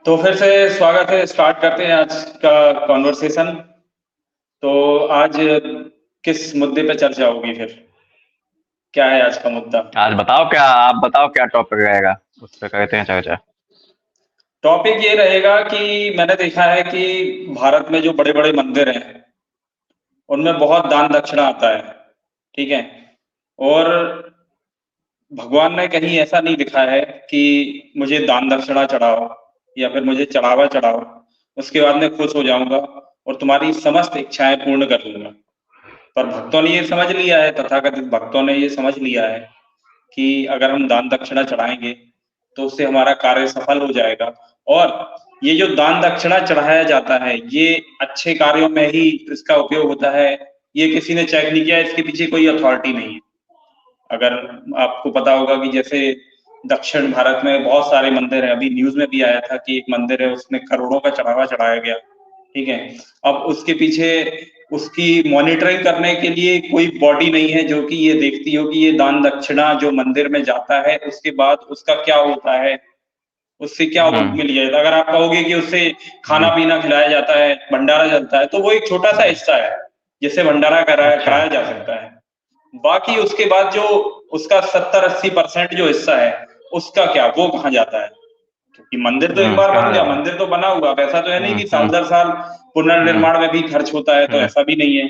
तो फिर से स्वागत है। स्टार्ट करते हैं आज का कॉन्वर्सेशन। तो आज किस मुद्दे पे चर्चा होगी फिर? क्या है आज का मुद्दा? आज बताओ क्या आप बताओ क्या टॉपिक रहेगा। उस पर करते हैं चर्चा। टॉपिक ये रहेगा कि मैंने देखा है कि भारत में जो बड़े-बड़े मंदिर हैं, उनमें बहुत दान दक्षिणा आता है, ठीक है? और भगवान ने कहीं ऐसा नहीं लिखा है कि मुझे दान दक्षिणा चढ़ाओ या फिर मुझे चढ़ावा चढ़ाओ, उसके बाद मैं खुश हो जाऊँगा और तुम्हारी समस्त इच्छाएँ पूर्ण कर लूँगा। पर भक्तों ने ये समझ लिया है, तथाकथित भक्तों ने ये समझ लिया है कि अगर हम दान दक्षिणा चढ़ाएँगे, तो उससे हमारा कार्य सफल हो जाएगा। और ये जो दान दक्षिणा चढ़ाया जाता है, ये अच्छे कार्यों में ही इसका उपयोग होता है। ये किसी ने चेक नहीं किया, इसके पीछे कोई अथॉरिटी नहीं है। अगर आपको पता होगा कि जैसे दक्षिण भारत में बहुत सारे मंदिर हैं, अभी न्यूज़ में भी आया था कि एक मंदिर है, उसमें करोड़ों का चढ़ावा चढ़ाया गया, ठीक है? अब उसके पीछे उसकी मॉनिटरिंग करने के लिए कोई बॉडी नहीं है जो कि ये देखती हो कि ये दान दक्षिणा जो मंदिर में जाता है, उसके बाद उसका क्या होता है, उससे क्या उपयोग हम्म। मिल जाता है। अगर आप कहोगे कि उससे खाना-पीना खिलाया जाता है, भंडारा चलता है, तो वो एक छोटा-सा हिस्सा है, जिससे भंडारा कराया अच्छा। कराया जा सकता है। बाकी उसके बाद जो उसका 70-80% जो हिस्सा है, उसका क्या? वो कहाँ जाता है? क्योंकि मंदिर तो एक बार कहाँ बन गया, जाता है? मंदिर तो बना हुआ, अब ऐसा तो है नहीं हम्म कि हम्म साल-दर-साल हम्म पुनर्निर्माण में भी खर्च होता है, तो हम्म ऐसा भी नहीं है।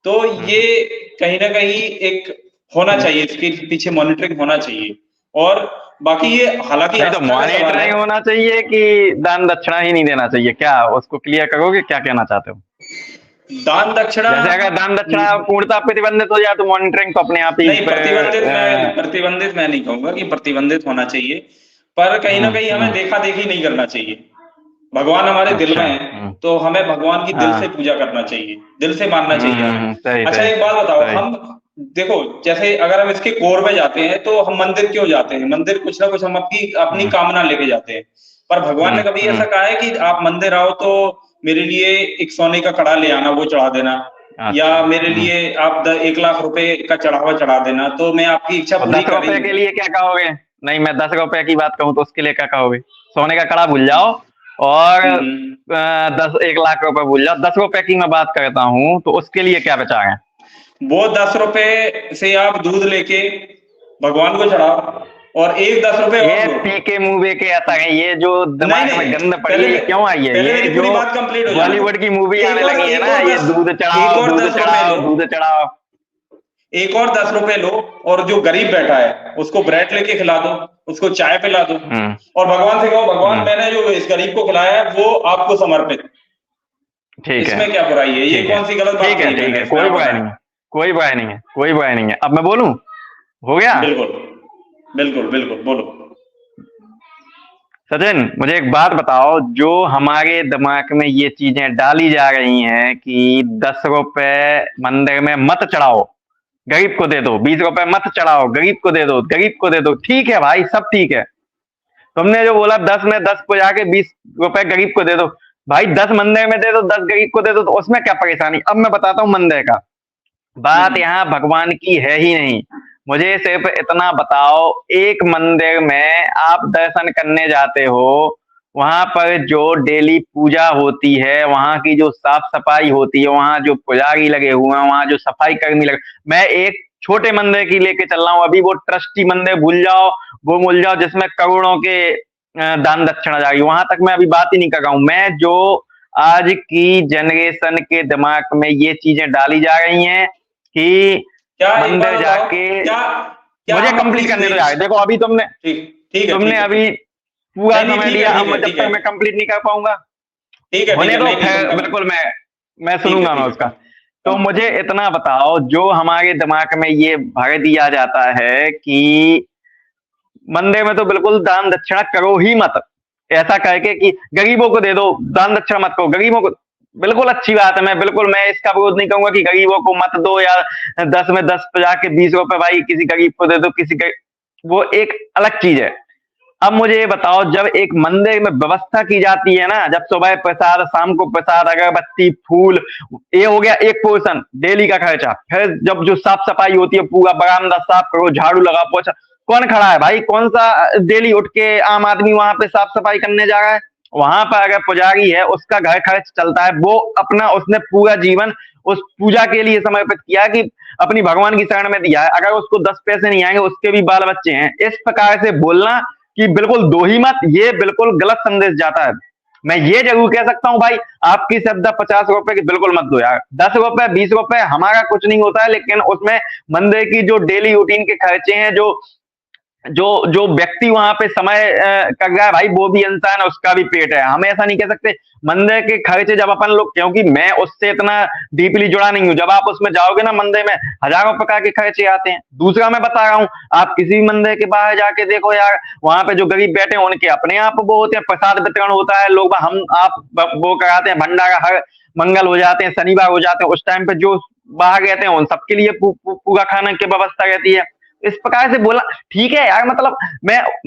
तो हम्म। ये कहीं न कहीं एक होना चाहिए, इसके पीछे मॉनिटरिंग होना चाहिए। और बाकी ये हालाँकि नहीं तो आस्था का सवाल है। मॉनिटरिंग होना चाहिए कि दान दक्षिणा ही नहीं देना चाहिए, क्या उसको क्लियर करोगे, क्या कहना चाहते हो? दान दक्षिणा जैसे अगर दान दक्षिणा पूर्णतः प्रतिबंधित हो जाए तो मॉनिटरिंग तो अपने आप ही नहीं, प्रतिबंधित मैं नहीं कहूँगा कि प्रतिबंधित होना चाहिए, पर कहीं न कहीं हमें हम्म। देखा-देखी नहीं करना चाहिए। भगवान हमारे दिल अच्छा। में है, तो हमें भगवान की दिल से हाँ। पूजा करना चाहिए, दिल से मानना चाहिए हमें। सही अच्छा, सही एक बात बताओ, सही। हम देखो, जैसे अगर हम इसके कोर में जाते हैं, तो हम मंदिर क्यों जाते हैं? मंदिर कुछ ना कुछ हम अपनी अपनी हम्म कामना लेके जाते हैं। पर भगवान ने कभी हम्म। ऐसा कहा है कि आप मंदिर आओ तो मेरे लिए एक सोने का कड़ा ले आना, वो चढ़ा देना, या अच्छा। मेरे लिए आप 1 लाख रुपए का चढ़ावा चढ़ा देना, तो मैं आपकी इच्छा और पूरी 10 रुपए के करूँ। लिए क्या कहोगे? नहीं, मैं 10 रुपए की बात कहूँ तो उसके लिए क्या कहोगे? सोने का कड़ा भूल जाओ और हुँ, हुँ। 1 लाख रुपए भूल जाओ। 10 रुपए की मैं बात करता हूँ तो उसके लिए क्या बचा है? वो 10 रुपए से आप दूध लेके भगवान को चढ़ाओ और एक 10 रुपए और ये लो। पी के मुंह के आता है, ये जो नहीं दिमाग में नहीं, गंद पड़ी पहले है ये क्यों आई है? पहले ये मेरी जो पूरी बात कंप्लीट हो जाने दो। बॉलीवुड की मूवी आने लगी है ना, ये दूध एक चढ़ाओ और दूध 10 रुपए चढ़ाओ लो, दूध चढ़ाओ। एक और 10 रुपए लो, और जो गरीब बैठा है उसको ब्रेड लेके खिला दो, उसको चाय पिला दो, हम्म और भगवान से कहो भगवान हम्म। मैंने जो इस गरीब को खिलाया है वो आपको समर्पित। ठीक है इसमें क्या बुराई है? ये ठीक है कौन सी गलत बात ठीक है कही ठीक मैंने है, इसमें, कोई आप बुराई बताएं। नहीं है, कोई बुराई नहीं है, कोई बुराई नहीं है। अब मैं बोलूं? हो गया? बिल्कुल बिल्कुल बिल्कुल, बोलो। सचिन, मुझे एक बात बताओ, जो हमारे दिमाग में ये चीजें डाली जा रही हैं कि 10 रुपए मंदिर में मत चढ़ाओ, गरीब को दे दो, 20 रुपए मत चढ़ाओ, गरीब को दे दो, गरीब को दे दो, ठीक है भाई, सब ठीक है। तुमने जो बोला 10 में 10 को जाके 20 रुपए गरीब को दे दो, भाई 10 मंदिर में दे दो, 10 गरीब को दे दो, तो उसमें क्या परेशानी? अब मैं बताता हूँ मंदिर का। बात यहाँ भगवान की है ही नहीं। मुझे सिर्फ इतना बताओ, एक मंदिर में आप दर्शन करने जाते हो, वहां पर जो डेली पूजा होती है, वहां की जो साफ सफाई होती है, वहां जो पुजारी लगे हुए हैं, वहां जो सफाई कर्मी लगे, मैं एक छोटे मंदिर की लेके चल रहा हूँ, अभी वो ट्रस्टी मंदिर भूल जाओ, वो भूल जाओ जिसमें करोड़ों के दान दक्षिणा जा रही है, वहां तक मैं अभी बात ही नहीं कर रहा हूँ। मैं जो आज की जनरेशन के दिमाग में ये चीजें डाली जा रही हैं कि क्या, एक बात मंदिर बताओ, जाके, क्या क्या मुझे हम अपनी कंप्लीट करने दो यार। स्वेच्छ देखो अभी तुमने ठीक ठीक है, तुमने ठीक है, ठीक अभी है। पूरा नहीं नहीं, समय ठीक है, दिया, ठीक अब है, जब ठीक तक है, मैं कंप्लीट नहीं कर पाऊंगा, ठीक है, होने दो, नहीं नहीं, तुम फिर कर, बिल्कुल मैं ठीक है, सुनूंगा ठीक मैं है, उसका। तो कम मुझे इतना बताओ, जो हमारे दिमाग में ये भर दिया जाता है कि मंदिर में तो बिल्कुल दान दक्षिणा करो ही मत, ऐसा कह के कि गरीबों को दे दो, दान दक्षिणा मत करो, गरीबों को, बिल्कुल अच्छी बात है, मैं इसका विरोध नहीं कहूंगा कि गरीबों को मत दो, या 10 में 10 पे जाके 20 रुपए भाई किसी गरीब को दे दो, वो एक अलग चीज है। अब मुझे ये बताओ, जब एक मंदिर में व्यवस्था की जाती है ना, जब सुबह प्रसाद, शाम को प्रसाद, अगरबत्ती, फूल, ये हो गया एक पोर्शन डेली का खर्चा। फिर जब जो साफ सफाई होती है, पूरा बरामदा साफ करो, झाड़ू लगाओ, पोछा, कौन खड़ा है भाई? कौन सा डेली उठ के आम आदमी वहां पे साफ सफाई करने जा रहा है? वहां पर अगर पुजारी है, उसका घर खर्च चलता है, वो अपना उसने पूरा जीवन उस पूजा के लिए समर्पित किया कि अपनी भगवान की शरण में दिया है। अगर उसको 10 पैसे नहीं आएंगे, उसके भी बाल बच्चे हैं, इस प्रकार से बोलना कि बिल्कुल दो ही मत, ये बिल्कुल गलत संदेश जाता है। मैं ये जरूर कह सकता हूं भाई, आपकी श्रद्धा 50 रुपए की बिल्कुल मत दो यार, 10 रुपए 20 रुपए हमारा कुछ नहीं होता है, लेकिन उसमें मंदिर की जो डेली रूटीन के खर्चे हैं, जो जो जो व्यक्ति वहां पे समय कर रहा है भाई, वो भी इंसान है, उसका भी पेट है। हम ऐसा नहीं कह सकते मंदिर के खर्चे जब अपन लोग, क्योंकि मैं उससे इतना डीपली जुड़ा नहीं हूं, जब आप उसमें जाओगे ना मंदिर में, हजारों प्रकार के खर्चे आते हैं। दूसरा मैं बता रहा हूं, आप किसी भी मंदिर के बाहर जाके देखो यार, वहां पे जो गरीब बैठे हैं उनके अपने आप वो होते हैं, प्रसाद वितरण होता है, लोग हम आप वो कराते हैं, भंडारा हर मंगल हो जाते हैं, शनिवार हो जाते हैं, उस टाइम पे जो बाहर रहते हैं उन सबके लिए पूरा खाने की व्यवस्था रहती है। इस प्रकार से बोला ठीक है यार, मतलब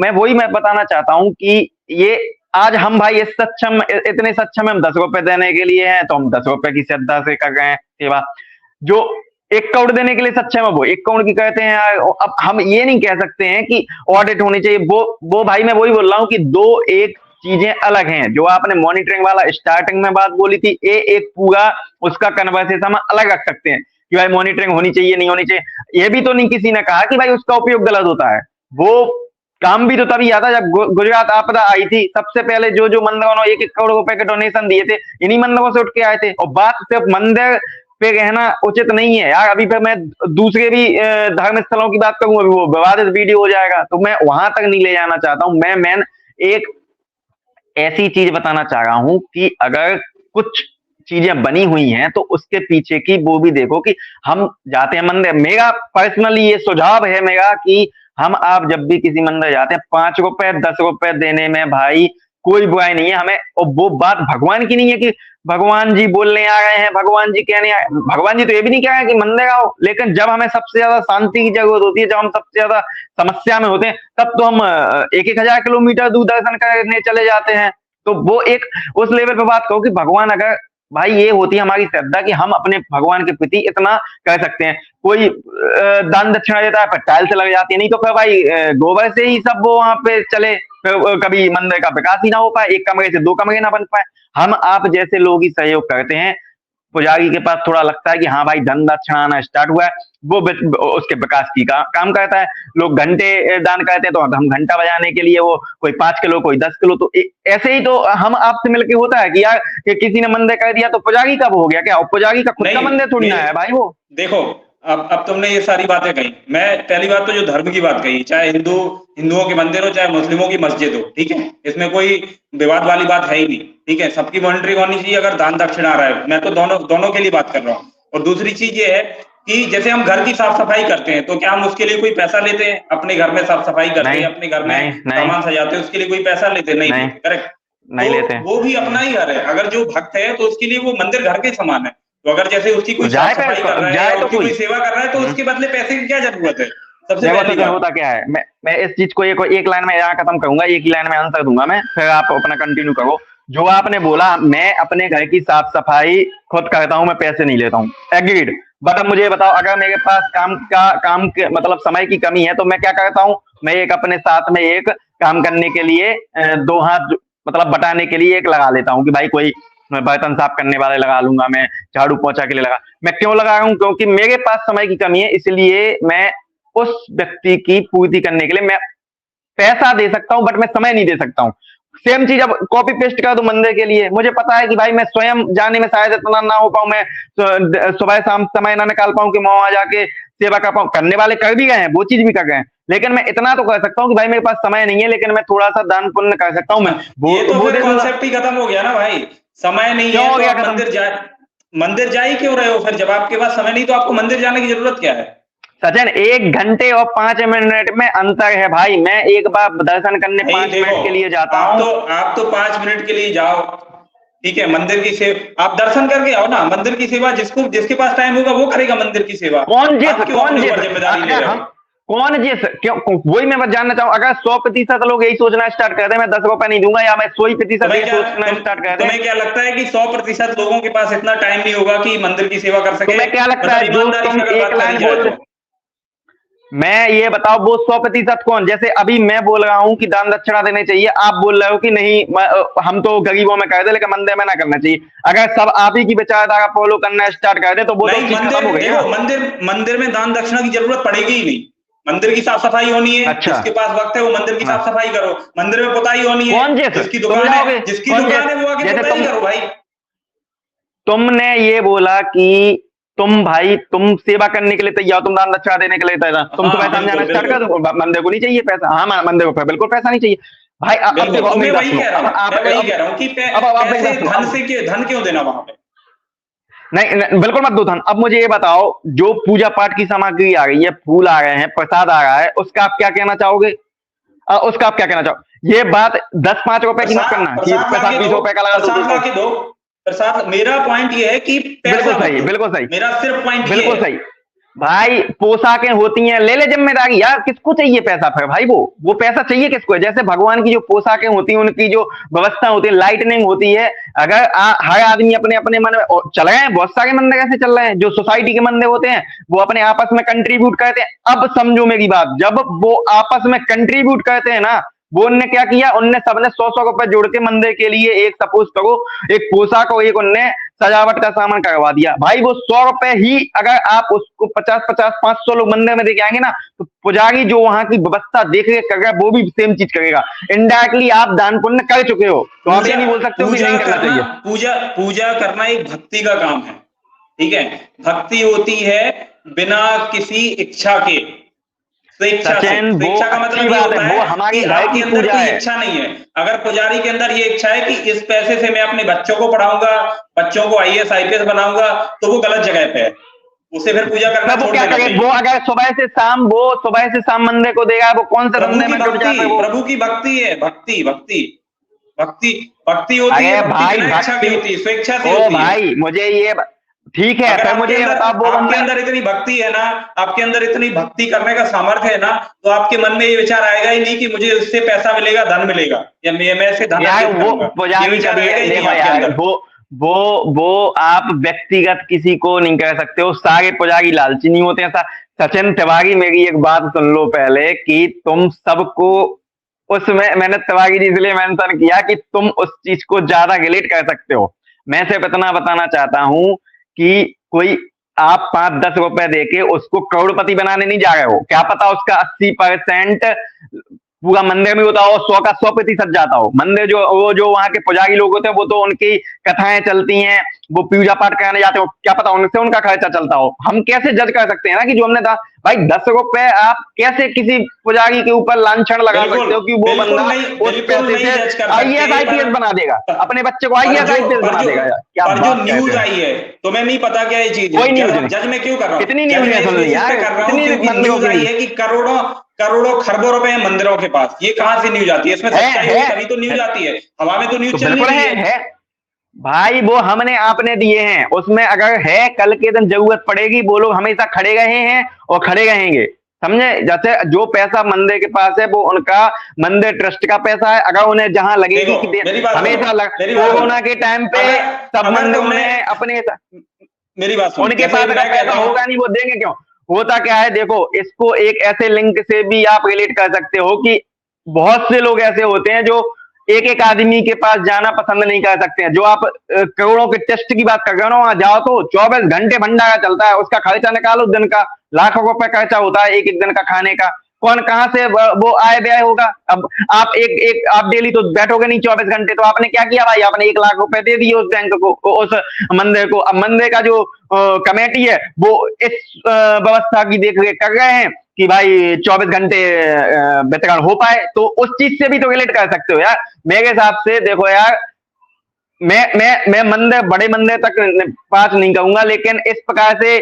मैं बताना चाहता हूं कि ये आज हम भाई इतने सक्षम है, हम 10 रुपए देने के लिए हैं, तो हम 10 रुपए की श्रद्धा से कर रहे हैं सेवा। जो 1 करोड़ देने के लिए सक्षम है, वो 1 करोड़ की कहते हैं यार। अब हम ये नहीं कह सकते हैं कि ऑडिट होनी चाहिए, वो भाई मैं वही बोल रहा हूँ कि दो एक चीजें अलग हैं। जो आपने मॉनिटरिंग वाला स्टार्टिंग में बात बोली थी, ये एक पूरा उसका कन्वर्सेशन हम अलग रख सकते हैं कि भाई मॉनिटरिंग होनी चाहिए नहीं होनी चाहिए। ये भी तो नहीं किसी ने कहा कि भाई उसका उपयोग गलत होता है। वो काम भी तो तभी आता जब गुजरात आपदा आई थी, सबसे पहले जो जो मंदिरों ने 1-1 करोड़ रुपए के डोनेशन दिए थे, इन्हीं मंदिरों से उठ के आए थे। और बात सिर्फ मंदिर पे कहना उचित नहीं है यार। अभी फिर मैं दूसरे भी धर्म स्थलों की बात करूं, अभी वो विवादित वीडियो हो जाएगा, तो मैं वहां तक नहीं ले जाना चाहता हूं। मैं मेन एक ऐसी चीज बताना चाह रहा हूं कि अगर कुछ चीजें बनी हुई हैं तो उसके पीछे की वो भी देखो कि हम जाते हैं मंदिर। मेरा पर्सनली ये सुझाव है मेरा कि हम आप जब भी किसी मंदिर जाते हैं, 5 रुपए 10 रुपए देने में भाई कोई बुराई नहीं है हमें। और वो बात भगवान की नहीं है कि भगवान जी बोलने आ रहे हैं, भगवान जी कहने आए, भगवान जी तो ये भी नहीं कह रहे हैं कि मंदिर आओ। लेकिन जब हमें सबसे ज्यादा शांति की जरूरत होती है, जब हम सबसे ज्यादा समस्या में होते हैं, तब तो हम 1-1 हजार किलोमीटर दूर दर्शन करने चले जाते हैं। तो वो एक उस लेवल पे बात कहो कि भगवान, अगर भाई ये होती है हमारी श्रद्धा कि हम अपने भगवान के प्रति इतना कर सकते हैं। कोई दान दक्षिणा देता है, फिर टाइल्स लग जाती है, नहीं तो फिर भाई गोबर से ही सब वो वहां पे चले, फिर कभी मंदिर का विकास ही ना हो पाए, 1 कमरे से 2 कमरे ना बन पाए। हम आप जैसे लोग ही सहयोग करते हैं। पुजारी के पास थोड़ा लगता है कि हाँ भाई धन दक्षिणा आना स्टार्ट हुआ है, वो उसके विकास की काम करता है। लोग घंटे दान करते हैं, तो हम घंटा बजाने के लिए वो कोई 5 किलो कोई 10 किलो, तो ऐसे ही तो हम आपसे मिलके होता है कि यार कि किसी ने मंदिर कर दिया तो पुजारी का वो हो गया क्या? और पुजारी का खुद का मंदिर थोड़ी ना है भाई वो। देखो, अब तुमने ये सारी बातें कही। मैं पहली बात तो जो धर्म की बात कही, चाहे हिंदुओं के मंदिर हो, चाहे मुस्लिमों की मस्जिद हो, ठीक है, इसमें कोई विवाद वाली बात है ही नहीं, ठीक है। सबकी मॉनिटरिंग होनी चाहिए अगर दान दक्षिणा आ रहा है। मैं तो दोनों के लिए बात कर रहा हूँ। और दूसरी चीज ये है कि जैसे हम घर की साफ सफाई करते हैं, तो क्या हम उसके लिए कोई पैसा लेते हैं? अपने घर में साफ सफाई करते हैं, अपने घर में सामान सजाते हैं, उसके लिए कोई पैसा लेते नहीं, करेक्ट? नहीं लेते। वो भी अपना ही घर है। अगर जो भक्त है तो उसके लिए वो मंदिर घर के समान है। तो अगर जैसे उसकी कोई साफ सफाई कर रहा है, उसकी कोई सेवा कर रहा है, तो उसके बदले पैसे की क्या जरूरत है? सबसे पहली बात होता क्या है, मैं इस चीज को एक लाइन में यहाँ खत्म करूंगा, एक ही लाइन में आंसर दूंगा मैं, फिर आप अपना कंटिन्यू करो। जो आपने बोला, मैं अपने घर की साफ सफाई खुद करता हूँ, मैं पैसे नहीं लेता हूँ, एग्रीड। बट अब मुझे बताओ, अगर मेरे पास काम के मतलब समय की कमी है, तो मैं क्या करता हूँ? मैं एक अपने साथ में एक काम करने के लिए 2 हाथ मतलब बटाने के लिए एक लगा लेता हूँ कि भाई कोई बर्तन साफ करने वाले लगा लूंगा, मैं झाड़ू पोछा के लिए लगा। मैं क्यों लगा रहा हूँ? क्योंकि मेरे पास समय की कमी है, इसलिए मैं उस व्यक्ति की पूर्ति करने के लिए मैं पैसा दे सकता हूं, बट मैं समय नहीं दे सकता हूं। सेम चीज अब कॉपी पेस्ट कर दो मंदिर के लिए, मुझे पता है कि भाई मैं स्वयं जाने में शायद इतना ना हो पाऊं, मैं सुबह शाम समय ना निकाल पाऊं कि मैं वहां जाके सेवा कर पाऊं। करने वाले कर भी गए हैं, वो चीज भी कर गए हैं, लेकिन मैं इतना तो कर सकता हूँ कि भाई मेरे पास समय नहीं है, लेकिन मैं थोड़ा सा दान पुण्य कर सकता हूँ। मैं ये तो फिर कॉन्सेप्ट ही खत्म हो गया ना भाई। समय नहीं है तो आप मंदिर जा ही क्यों रहे हो? फिर जब आपके पास समय नहीं तो आपको मंदिर जाने की जरूरत क्या है? सचिन, 1 घंटे और 5 मिनट में अंतर है भाई। मैं एक बार दर्शन करने 5 मिनट के लिए जाता हूँ। आप तो 5 मिनट के लिए जाओ, ठीक है। मंदिर की सेवा आप दर्शन करके आओ ना। मंदिर की सेवा जिसके पास टाइम होगा वो करेगा मंदिर की सेवा। कौन जिस क्यों? वही मैं बस जानना चाहूँ। अगर 100% लोग यही सोचना स्टार्ट कर दे मैं 10 रुपए नहीं दूंगा, या मैं 100% सोचना स्टार्ट कर दे, तुम्हें क्या लगता है कि 100% लोगों के पास इतना टाइम नहीं होगा कि मंदिर की सेवा कर सके? तुम्हें क्या लगता है? जो तुम एक लाइन बोल मैं ये बताओ वो 100% कौन, जैसे अभी मैं बोल रहा हूँ कि दान दक्षिणा देनी चाहिए, आप बोल रहे हो कि नहीं हम तो गरीबों में कर दे लेकिन मंदिर में ना करना चाहिए। अगर सब आप ही की विचारधारा फॉलो करना स्टार्ट कर दे तो वो तो नहीं, चीज खत्म मंदिर हो गई देखो, ना। मंदिर में दान दक्षिणा की जरूरत पड़ेगी ही नहीं। मंदिर की साफ सफाई होनी है, अच्छा। जिसके पास वक्त है वो मंदिर की हाँ। साफ सफाई करो। मंदिर में पुताई होनी है, कौन जैसे जिसकी तुम दुकान जाओगे, है, जिसकी कौन दुकान जैसे, है वो आके जैसे पुताई करो भाई। तुमने ये बोला कि तुम भाई तुम सेवा करने के लिए तैयार हो, तुम दान दक्षिणा देने के लिए तैयार, तुम सुबह हाँ शाम जाना बिल्कुल स्टार्ट कर बिल्कुल दो, मंदिर को नहीं चाहिए पैसा, हाँ मंदिर को बिल्कुल पैसा नहीं चाहिए भाई। अब बिल्कुल। देखो तो अब मैं मेरी बात वही सुनो, कह रहा अब हूँ, आप मैं वही कह रहा हूँ कि अब आप मेरी पैसे बात सुनो अब। धन क्यों देना वहां पे। नहीं, नहीं बिल्कुल मत दो धन। अब मुझे ये बताओ, जो पूजा पाठ की सामग्री आ रही है, फूल आ रहे हैं, प्रसाद आ रहा है, उसका आप क्या कहना चाहोगे? उसका आप क्या कहना चाहो? ये बात 10-5 रुपए की मत प्रसाद करना कि प्रसाद ला प्रसाद के दो, 20 रुपए का लगा दो प्रसाद ला 200। के दो, प्रसाद। मेरा पॉइंट ये है कि बिल्कुल पैसा मत सही, दो। बिल्कुल सही, मेरा सिर्फ पॉइंट ये बिल्कुल है। सही। भाई पोशाकें होती हैं, ले ले जिम्मेदारी यार, किसको चाहिए पैसा फिर भाई? वो पैसा चाहिए किसको है? जैसे भगवान की जो पोशाकें होती हैं, उनकी जो व्यवस्था होती है, लाइटनिंग होती है, अगर हर आदमी अपने अपने मन में चल रहे हैं, बहुत सारे मंदिर ऐसे चल रहे हैं जो सोसाइटी के मंदिर होते हैं, वो अपने आपस में कंट्रीब्यूट करते हैं। अब समझो मेरी बात, जब वो आपस में कंट्रीब्यूट करते हैं ना, वो उनने क्या किया, उनने सबने 100-100 रुपए जोड़ के मंदिर के लिए, एक सपोज करो एक पोशाक और एक उनने सजावट का सामान करवा दिया। भाई वो 100 रुपए ही अगर आप उसको 50-50 500 लोग मंदिर में देके आएंगे ना, तो पुजारी जो वहां की व्यवस्था देख रेख करेगा वो भी सेम चीज करेगा। इनडायरेक्टली आप दान पुण्य कर चुके हो, तो आप ये पूजा नहीं बोल सकते हो कि पूजा नहीं करना करना, चाहिए। पूजा करना एक भक्ति का काम है। ठीक है, भक्ति होती है बिना किसी इच्छा के, स्वेच्छा से। सचिन वो स्वेच्छा का अच्छी मतलब ये बात होता है, वो है हमारी कि घर आपके की अंदर पूजा कोई है। इच्छा नहीं है। अगर पुजारी के अंदर ये इच्छा है कि इस पैसे से मैं अपने बच्चों को पढ़ाऊंगा, बच्चों को आईएएस आईपीएस बनाऊंगा, तो वो गलत जगह पे है, उसे फिर पूजा करना तब वो छोड़ क्या देना करे, वो चाहिए। अगर सुबह से शाम मंदिर को देगा, वो कौन से प्रभु धंधे की में जुट भक्ति, जाता है वो? प्रभु की भक्ति है, भक्ति भक्ति भक्ति भक्ति होती है। अरे भक्ति भाई बिना इच्छा की भक्ति, होती है, स्वेच्छा से ओ होती है। भाई मुझे ये ठीक है, अगर फिर मुझे ये बताओ वो आपके बंदा, अंदर इतनी भक्ति है ना, आपके अंदर इतनी भक्ति करने का सामर्थ्य है ना, तो आपके मन में ये विचार आएगा ही नहीं कि मुझे इससे पैसा मिलेगा, धन मिलेगा, या मैं इससे धन यार अर्जित वो करूंगा। ये पुजारी विचार कभी आएगा ही नहीं देखो आपके यार, अंदर। वो आप व्यक्तिगत किसी को नहीं कह सकते हो, सारे पुजारी लालची नहीं होते हैं। सचिन तिवारी मेरी एक बात सुन लो पहले, कि तुम सबको उसमें मैंने तिवारी जी इसलिए मेंशन किया कि तुम उस चीज को ज्यादा रिलेट कर सकते हो। मैं सिर्फ इतना बताना चाहता हूं कि कोई आप 5-10 रुपए देके उसको करोड़पति बनाने नहीं जा रहे हो, क्या पता उसका 80% पूरा मंदिर में होता हो, 100% जाता हो। मंदिर जो वो जो वहां के पुजारी लोग होते हैं, वो तो उनकी कथाएं चलती हैं, वो पूजा पाठ करने जाते हो, क्या पता उनसे उनका खर्चा चलता हो। हम कैसे जज कर सकते हैं ना कि जो हमने भाई 10 रुपए आप कैसे किसी पुजारी के ऊपर लांछन लगा बिल्कुल सकते हो कि वो बंदा उस बिल्कुल पैसे नहीं से जज कर आईएएस सकते, आईपीएस बना देगा, अपने बच्चे को पर आईएएस जो आईपीएस पर बना जो देगा? यार क्या पर जो बात कहते न्यूज हो? आई है, तुम्हें नहीं पता क्या ये चीज कोई है। न्यूज जज मैं क्यों कर रहा नहीं, हूँ, इतनी जज न्यूज मैं नहीं इस सुन ली बेसिस पे यार, कर रहा हूँ इतनी क्योंकि मंदिरों न्यूज की आई नहीं है कि करोड़ों करोड़ों खरबों रुपए हैं मंदिरों के पास। ये कहां से न्यूज आती है? इसमें सच्चाई होगी तभी तो न्यूज है आती है, हवा में तो तो न्यूज चल नहीं बिल्कुल रही है। है भाई, वो हमने आपने दिए हैं, उसमें अगर है कल के दिन जरूरत पड़ेगी, वो लोग हमेशा खड़े रहे हैं और खड़े रहेंगे, समझे? जैसे जो पैसा मंदिर के पास है वो उनका मंदिर ट्रस्ट का पैसा है, अगर उन्हें जहां लगेगी देखो कि मेरी बात सुनो, हमेशा मेरी बात सुनो। कोरोना के टाइम पे अगर सब अगर मंदिरों तुमने ने अपने, मेरी बात सुनो, उनके जैसे पास अगर मैं कहता पैसा होगा हूँ, नहीं वो देंगे क्यों? होता क्या है देखो, इसको एक ऐसे लिंक से भी आप रिलेट कर सकते हो कि बहुत से लोग ऐसे होते हैं जो एक एक आदमी के पास जाना पसंद नहीं कर सकते हैं। जो आप करोड़ों के टेस्ट की बात कर रहे हो ना, वहां जाओ तो 24 घंटे भंडारा चलता है, उसका खर्चा निकालो दिन का, लाखों रुपए खर्चा होता है एक एक दिन का खाने का। कौन कहां से वो आय व्यय होगा? अब आप एक एक आप डेली तो बैठोगे नहीं 24 घंटे, तो आपने क्या किया भाई? आपने 1 लाख रुपए दे दिए उस बैंक को, उस मंदिर को। अब मंदिर का जो कमेटी है वो इस व्यवस्था की देख रेख कर रहे हैं कि भाई 24 घंटे वितरण हो पाए, तो उस चीज से भी तो रिलेट कर सकते हो यार मेरे हिसाब से। देखो यार, मैं मंदिर, बड़े मंदिर तक पास नहीं कहूंगा, लेकिन इस प्रकार से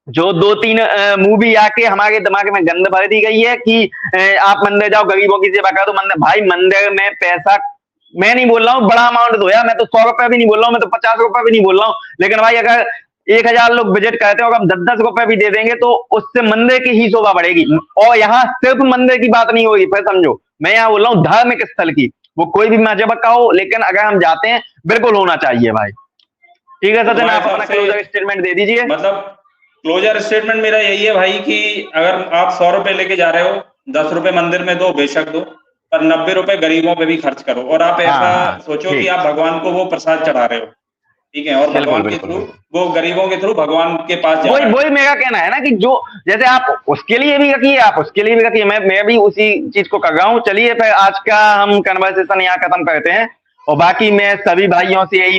जो 2-3 मूवी आके हमारे दिमाग में गंद भर दी गई है कि आप मंदिर जाओ, गरीबों की सेवा कर दो। मंदिर भाई, मंदिर में पैसा, मैं नहीं बोल रहा हूँ बड़ा अमाउंट दो यार, मैं तो 100 रुपए भी नहीं बोल रहा हूँ, मैं तो 50 रुपए भी नहीं बोल रहा हूँ, लेकिन भाई अगर 1000 लोग विजिट करते हो, अगर हम 10-10 रुपए भी दे देंगे तो उससे मंदिर की ही शोभा बढ़ेगी। और यहाँ सिर्फ मंदिर की बात नहीं होगी, फिर समझो मैं यहाँ बोल रहा हूँ धार्मिक स्थल की, वो कोई भी मजहब का हो, लेकिन अगर हम जाते हैं बिल्कुल होना चाहिए भाई। ठीक है तो सचिन, तुम्हारे आप हिसाब अपना से क्लोजर स्टेटमेंट दे दीजिए। मतलब क्लोजर स्टेटमेंट मेरा यही है भाई कि अगर आप 100 रुपए लेके जा रहे हो, 10 रुपए मंदिर में दो, बेशक दो, पर 90 रुपए गरीबों पे भी खर्च करो। और आप ऐसा हाँ, सोचो कि ठीक। आप भगवान को वो प्रसाद चढ़ा रहे हो, ठीक है, और बिल्कुल, भगवान के बिल्कुल, थ्रू, बिल्कुल। वो गरीबों के थ्रू भगवान के पास जा वही रहा है। वही मेरा कहना है ना कि जो जैसे आप उसके लिए भी रखिए, आप उसके लिए भी रखिए, मैं भी उसी चीज को कर रहा हूँ। चलिए फिर आज का हम कन्वर्सेशन यहाँ खत्म करते हैं, और बाकी मैं सभी भाइयों से यही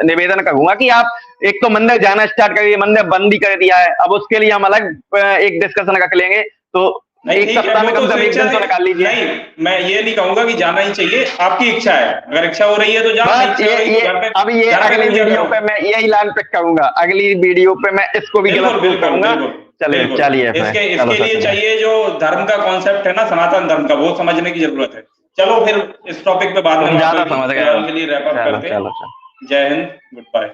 निवेदन करूंगा कि आप एक तो मंदिर जाना स्टार्ट करिए, मंदिर बंद ही कर दिया है, अब उसके लिए हम अलग एक डिस्कशन रख लेंगे, तो नहीं एक ठीक है, सप्ताह वो में कम तो से कम एक स्वेच्छा दिन तो से, निकाल लीजिए। नहीं मैं ये नहीं कहूंगा कि जाना ही चाहिए, आपकी इच्छा है, अगर इच्छा हो रही है तो जाओ, नहीं बस इच्छा हो रही ये तो घर पे, अब ये घर पे अगली पूजा वीडियो करो। पे मैं यही लाइन पिक करूंगा, अगली वीडियो पे मैं इसको भी बिल्कुल गलत प्रूव बिल्कुल करूंगा। बिल्कुल चलिए बिल्कुल, चलिए फिर, इसके चलो इसके लिए सचिन भाई। चाहिए जो धर्म का कॉन्सेप्ट है ना, सनातन धर्म का, वो समझने की जरूरत है। चलो फिर इस टॉपिक पे बाद में तुम बात ज्यादा होगी, समझ गए फिलहाल हो। के लिए रैप अप चलो करते हैं। चलो चलो। जय हिंद, गुड बाय।